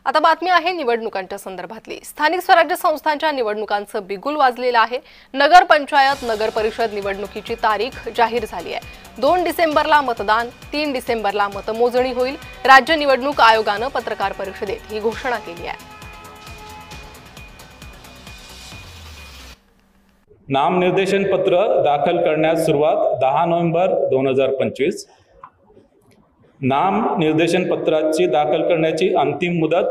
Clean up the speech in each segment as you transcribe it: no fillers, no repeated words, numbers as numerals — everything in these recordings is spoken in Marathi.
आता बातमी आहे निवडणुकांच्या संदर्भातली। स्थानिक स्वराज्य संस्थांच्या निवडणुकांचं बिगुल वाजलेलं आहे। नगर पंचायत नगर परिषद निवडणुकीची तारीख जाहीर झाली आहे। 2 डिसेंबरला मतदान, 3 डिसेंबरला मतमोजणी होईल। राज्य निवडणूक आयोगानं पत्रकार परिषदेत ही घोषणा केली आहे। नामनिर्देशन पत्र दाखल करण्यास सुरुवात 10 नोव्हेंबर 2025। नाम निर्देशन पत्राची दाखल करण्याची अंतिम मुदत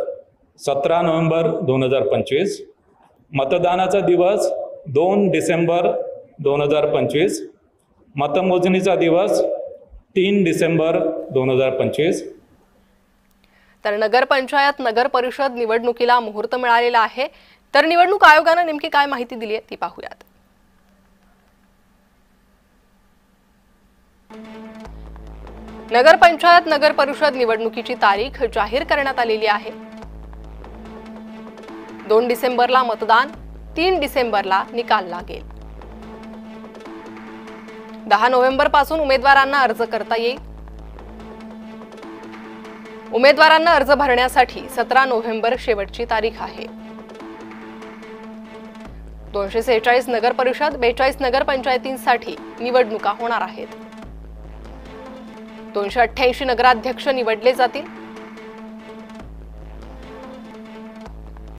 17 नोव्हेंबर 2025। मतदानाचा दिवस 2 डिसेंबर 2025। मतमोजणीचा दिवस 3 डिसेंबर 2025। तर नगरपंचायत नगर परिषद निवडणुकीला मुहूर्त मिळालेला आहे। तर निवडणूक आयोगाने नेमकी काय माहिती दिली आहे ती पाहूयात। नगरपंचायत नगर परिषद निवडणुकीची तारीख जाहीर करण्यात आलेली आहे। 2 डिसेंबरला मतदान, 3 डिसेंबरला निकाल लागेल। 10 नोव्हेंबर पासून उमेदवारांना अर्ज करता येईल। उमेदवारांना अर्ज भरण्यासाठी 17 नोव्हेंबर शेवटची तारीख आहे। 246 नगर परिषद 42 नगर पंचायतींसाठी निवडणुका होणार आहेत। 288 नगराध्यक्ष निवडले जातील।